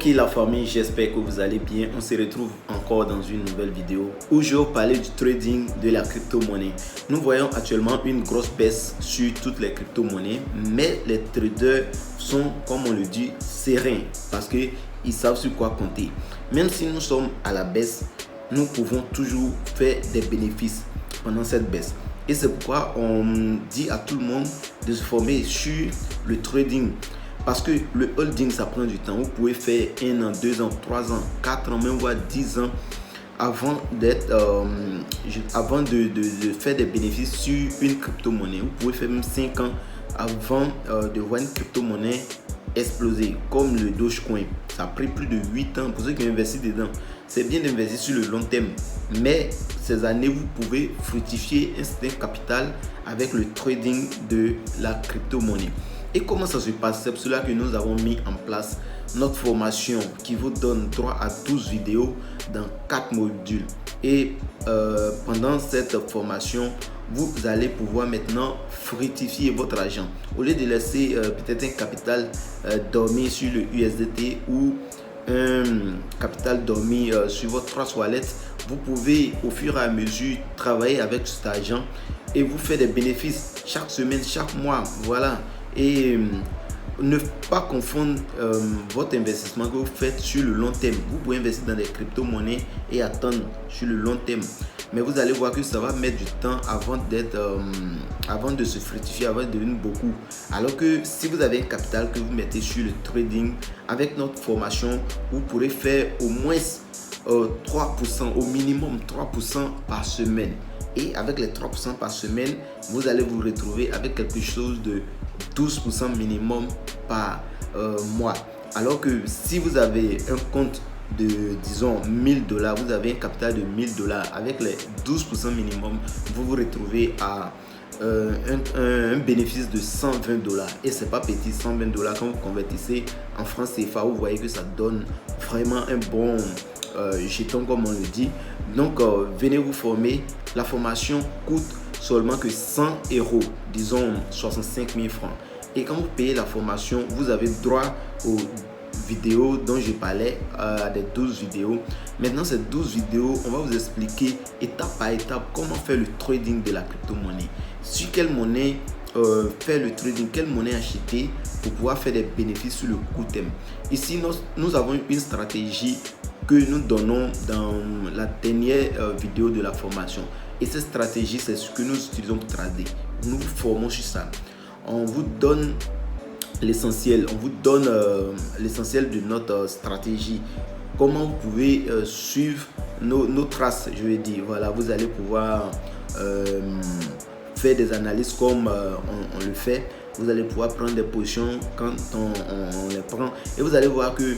Ok la famille, j'espère que vous allez bien. On se retrouve encore dans une nouvelle vidéo où je vais vous parler du trading de la crypto-monnaie. Nous voyons actuellement une grosse baisse sur toutes les crypto-monnaies, mais les traders sont, comme on le dit, sereins parce qu'ils savent sur quoi compter. Même si nous sommes à la baisse, nous pouvons toujours faire des bénéfices pendant cette baisse. Et c'est pourquoi on dit à tout le monde de se former sur le trading. Parce que le holding, ça prend du temps. Vous pouvez faire 1 an, 2 ans, 3 ans, 4 ans, même voire 10 ans avant de faire des bénéfices sur une crypto-monnaie. Vous pouvez faire même 5 ans avant de voir une crypto-monnaie exploser, comme le Dogecoin. Ça a pris plus de 8 ans pour ceux qui ont investi dedans. C'est bien d'investir sur le long terme, mais ces années, vous pouvez fructifier un certain capital avec le trading de la crypto-monnaie. Et comment ça se passe? C'est pour cela que nous avons mis en place notre formation qui vous donne droit à 12 vidéos dans 4 modules. Et pendant cette formation, vous allez pouvoir maintenant fructifier votre argent. Au lieu de laisser peut-être un capital dormir sur le USDT ou un capital dormi sur votre Trust Wallet, vous pouvez au fur et à mesure travailler avec cet argent et vous faire des bénéfices chaque semaine, chaque mois. Voilà. Et ne pas confondre votre investissement que vous faites sur le long terme. Vous pouvez investir dans des crypto-monnaies et attendre sur le long terme. Mais vous allez voir que ça va mettre du temps avant de se fructifier, avant de devenir beaucoup. Alors que si vous avez un capital que vous mettez sur le trading, avec notre formation, vous pourrez faire au moins 3%, au minimum 3% par semaine. Et avec les 3% par semaine, vous allez vous retrouver avec quelque chose de 12% minimum par mois. Alors que si vous avez un compte de, disons, $1000, vous avez un capital de $1000, avec les 12% minimum, vous vous retrouvez à un bénéfice de $120. Et c'est pas petit, $120 quand vous convertissez en francs CFA, vous voyez que ça donne vraiment un bon jeton, comme on le dit. Donc venez vous former. La formation coûte seulement que 100 €, disons 65 000 francs. Et quand vous payez la formation, vous avez droit aux vidéos dont je parlais, à des 12 vidéos. Maintenant, ces 12 vidéos, on va vous expliquer étape par étape comment faire le trading de la crypto-monnaie. Sur quelle monnaie faire le trading, quelle monnaie acheter pour pouvoir faire des bénéfices sur le court terme. Ici, nous avons une stratégie que nous donnons dans la dernière vidéo de la formation. Et cette stratégie, c'est ce que nous utilisons pour trader. Nous vous formons sur ça. On vous donne l'essentiel. On vous donne l'essentiel de notre stratégie. Comment vous pouvez suivre nos traces, je vais dire. Voilà, vous allez pouvoir faire des analyses comme on le fait. Vous allez pouvoir prendre des positions quand on les prend. Et vous allez voir que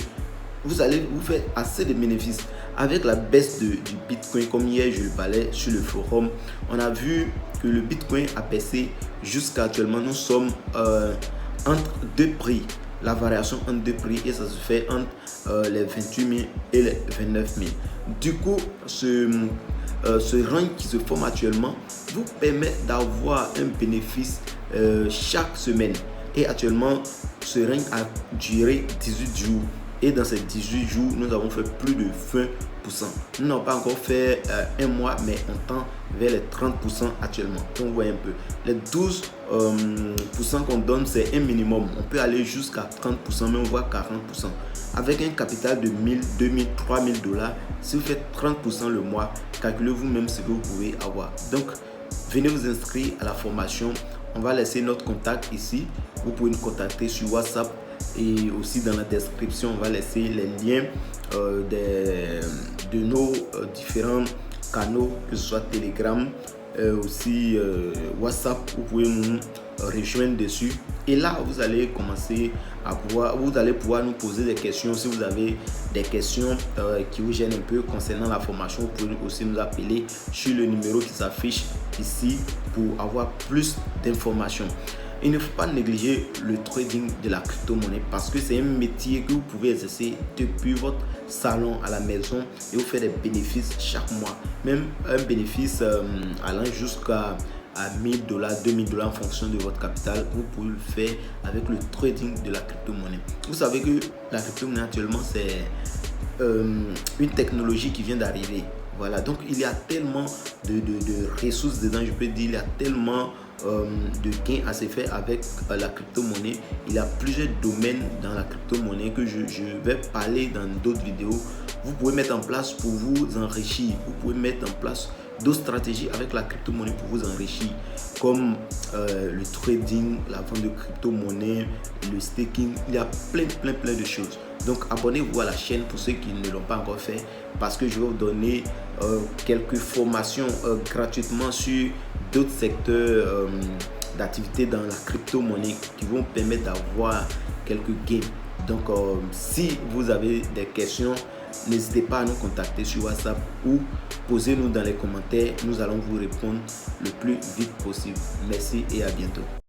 vous allez vous faire assez de bénéfices. Avec la baisse du Bitcoin, comme hier je le parlais sur le forum, on a vu que le Bitcoin a baissé jusqu'à actuellement. Nous sommes entre deux prix, la variation entre deux prix, et ça se fait entre les 28 000 et les 29 000. Du coup, ce range qui se forme actuellement vous permet d'avoir un bénéfice chaque semaine. Et actuellement, ce range a duré 18 jours. Et dans ces 18 jours, nous avons fait plus de 20%. Nous n'avons pas encore fait un mois, mais on tend vers les 30% actuellement. On voit un peu. Les 12% qu'on donne, c'est un minimum. On peut aller jusqu'à 30%, même voire 40%. Avec un capital de 1000, 2000, 3000 $, si vous faites 30% le mois, calculez vous-même ce que vous pouvez avoir. Donc, venez vous inscrire à la formation. On va laisser notre contact ici. Vous pouvez nous contacter sur WhatsApp. Et aussi dans la description, on va laisser les liens de nos différents canaux, que ce soit Telegram, aussi WhatsApp. Vous pouvez nous rejoindre dessus. Et là, vous allez commencer à pouvoir nous poser des questions. Si vous avez des questions qui vous gênent un peu concernant la formation, vous pouvez aussi nous appeler sur le numéro qui s'affiche ici pour avoir plus d'informations. Il ne faut pas négliger le trading de la crypto-monnaie parce que c'est un métier que vous pouvez exercer depuis votre salon à la maison et vous faire des bénéfices chaque mois. Même un bénéfice allant jusqu'à à $1000, $2000 en fonction de votre capital. Vous pouvez le faire avec le trading de la crypto-monnaie. Vous savez que la crypto-monnaie actuellement, c'est une technologie qui vient d'arriver. Voilà, donc il y a tellement de ressources dedans, je peux dire, il y a tellement de gains à se faire avec la crypto-monnaie. Il y a plusieurs domaines dans la crypto-monnaie que je vais parler dans d'autres vidéos. Vous pouvez mettre en place pour vous enrichir. Vous pouvez mettre en place d'autres stratégies avec la crypto-monnaie pour vous enrichir, comme le trading, la vente de crypto-monnaie, le staking. Il y a plein de choses. Donc abonnez-vous à la chaîne pour ceux qui ne l'ont pas encore fait, parce que je vais vous donner quelques formations gratuitement sur d'autres secteurs d'activité dans la crypto-monnaie qui vont permettre d'avoir quelques gains. Donc si vous avez des questions, n'hésitez pas à nous contacter sur WhatsApp ou posez-nous dans les commentaires. Nous allons vous répondre le plus vite possible. Merci et à bientôt.